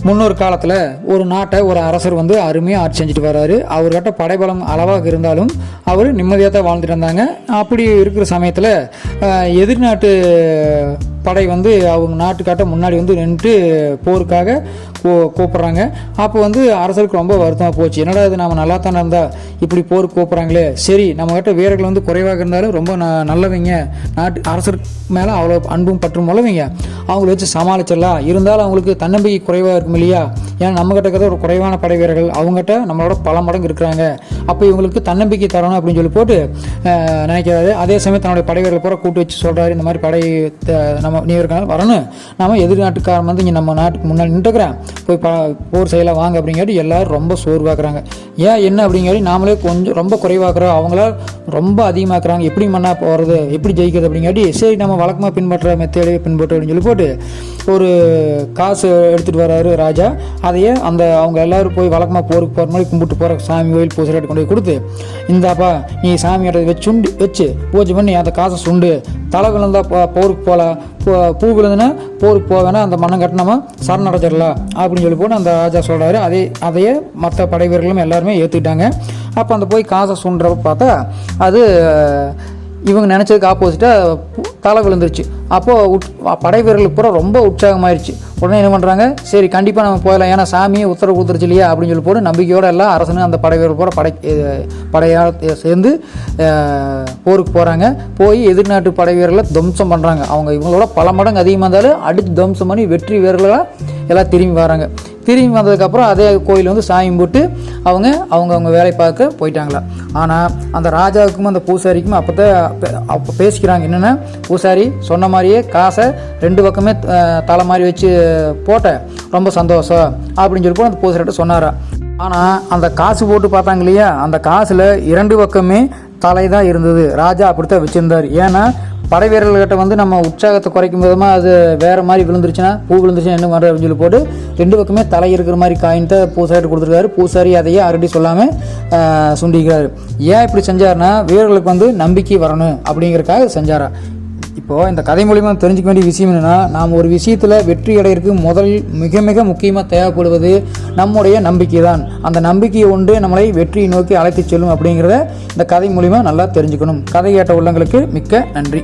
முன்னொரு காலத்தில் ஒரு நாட்டை ஒரு அரசர் வந்து அருமையாக ஆட்சி செஞ்சுட்டு வர்றாரு. அவர்கிட்ட படைபலம் அளவாக இருந்தாலும் அவர் நிம்மதியாக தான் வாழ்ந்துட்டு இருந்தாங்க. அப்படி இருக்கிற சமயத்தில் எதிர்நாட்டு படை வந்து அவங்க நாட்டுக்காட்ட முன்னாடி வந்து நின்று போருக்காக கூப்பிட்றாங்க. அப்போ வந்து அரசருக்கு ரொம்ப வருத்தமாக போச்சு. என்னடா இது நம்ம நல்லா தானே இருந்தால் இப்படி போருக்கு கூப்பிட்றாங்களே, சரி நம்மகிட்ட வீரர்கள் வந்து குறைவாக இருந்தாலும் ரொம்ப நல்லவங்க, நாட்டு அரசருக்கு மேலே அவ்வளோ அன்பும் பற்றும் உள்ளவங்க, அவங்கள வச்சு சமாளிச்சிடலாம். இருந்தாலும் அவங்களுக்கு தன்னம்பிக்கை குறைவாக இருக்கும் இல்லையா? ஏன்னா நம்மகிட்ட இருக்கிற ஒரு குறைவான படை வீரர்கள் அவங்ககிட்ட நம்மளோட பல மடங்கு இருக்கிறாங்க. அப்போ இவங்களுக்கு தன்னம்பிக்கை தரணும் அப்படின்னு சொல்லி போட்டு நினைக்கிறாரு. அதே சமயம் தன்னுடைய படை வீரர்கள் பூரா கூட்டு வச்சு சொல்கிறாரு, இந்த மாதிரி படை நம்ம நீ இருக்காங்க வரணும், நம்ம எதிர்நாட்டுக்காரன் வந்து இங்கே நம்ம நாட்டுக்கு முன்னாடி நின்றுக்கிறேன், போய் போர் செய்யலாம் வாங்க அப்படிங்காட்டி எல்லாரும் ரொம்ப சோர்வாக்குறாங்க. ஏன் என்ன அப்படிங்காட்டி நாமளே கொஞ்சம் ரொம்ப குறைவாக்குறோம், அவங்கள ரொம்ப அதிகமாக்குறாங்க, எப்படி மண்ணா போகிறது, எப்படி ஜெயிக்கிறது அப்படிங்காட்டி சரி நம்ம வழக்கமாக பின்பற்ற மெத்தேடே பின்பற்ற அப்படின்னு சொல்லி போட்டு ஒரு காசு எடுத்துகிட்டு வர்றாரு ராஜா. அதையே அவங்க எல்லோரும் போய் வழக்கமாக போருக்கு போகிற மாதிரி கும்பிட்டு போகிற சாமி கோயில் பூசையாட்டு கொண்டு போய் கொடுத்து, இந்தாப்பா நீ சாமியாட்ட வச்சு பூஜை பண்ணி அந்த காசை சுண்டு, தலை விழுந்தா போருக்கு போகலாம், பூ விழுந்துன்னா போருக்கு போவேன்னா அந்த மண்ணம் கட்டி நம்ம சரணடைச்சிடலாம் அப்படின்னு சொல்லி போட்டு அந்த ராஜா சொல்கிறாரு. அதையே மற்ற படை வீரர்களும் எல்லாருமே ஏற்றுக்கிட்டாங்க. அப்போ அந்த போய் காசை சுண்டுறப்ப பார்த்தா அது இவங்க நினச்சதுக்கு ஆப்போசிட்டாக தலை விழுந்துருச்சு. அப்போது படை வீரர்களுக்கு பூரா ரொம்ப உற்சாகமாயிருச்சு. உடனே என்ன பண்ணுறாங்க, சரி கண்டிப்பாக நம்ம போயிடலாம், ஏன்னா சாமியை உத்தரவு கொடுத்துருச்சு இல்லையா அப்படின்னு சொல்லி போட்டு நம்பிக்கையோடு எல்லாம் அரசனு அந்த படை வீரர்கள் பூரா படையாக சேர்ந்து போருக்கு போகிறாங்க. போய் எதிர்நாட்டு படை வீரர்களை துவம்சம் பண்ணுறாங்க. அவங்க இவங்களோட பல மடங்கு அதிகமாக இருந்தாலும் அடித்து துவம்சம் பண்ணி வெற்றி வீரர்களாக எல்லாம் திரும்பி வராங்க. திரும்பி வந்ததுக்கப்புறம் அதே கோயில் வந்து சாமி போட்டு அவங்க வேலை பார்க்க போயிட்டாங்களா. ஆனால் அந்த ராஜாவுக்கும் அந்த பூசாரிக்கும் அப்போ பேசிக்கிறாங்க. என்னென்னா, பூசாரி சொன்ன மாதிரியே காசை 2 பக்கமே தலை மாதிரி வச்சு போட்ட ரொம்ப சந்தோஷம் அப்படின்னு சொல்லி அந்த பூசாரிட்ட சொன்னாரா. ஆனால் அந்த காசு போட்டு பார்த்தாங்க இல்லையா, அந்த காசில் 2 பக்கமே தலை தான் இருந்தது. ராஜா அப்படித்தான் வச்சுருந்தார். ஏன்னா படை வீரர்கள்கிட்ட வந்து நம்ம உற்சாகத்தை குறைக்கும் விதமாக அது வேறு மாதிரி விழுந்துருச்சுன்னா, பூ விழுந்துருச்சுன்னா என்ன பண்ணுறது அப்படின்னு சொல்லி போட்டு 2 பக்கமே தலை இருக்கிற மாதிரி காயின்ட்டு பூசாரிட்டு கொடுத்துருக்காரு. பூசாரி அதையே ஆல்ரெடி சொல்லாமல் சுண்டிக்கிறாரு. ஏன் இப்படி செஞ்சாருன்னா, வீரர்களுக்கு வந்து நம்பிக்கை வரணும் அப்படிங்கிறதுக்காக செஞ்சாரா. இப்போது இந்த கதை மூலியமாக தெரிஞ்சுக்க வேண்டிய விஷயம் என்னென்னா, நாம் ஒரு விஷயத்தில் வெற்றி அடைகிறதுக்கு மிக மிக முக்கியமாக தேவைப்படுவது நம்முடைய நம்பிக்கை தான். அந்த நம்பிக்கையை ஒன்று நம்மளை வெற்றியை நோக்கி அழைத்து செல்லும் அப்படிங்கிறத இந்த கதை மூலியமாக நல்லா தெரிஞ்சுக்கணும். கதை கேட்ட உள்ளங்களுக்கு மிக்க நன்றி.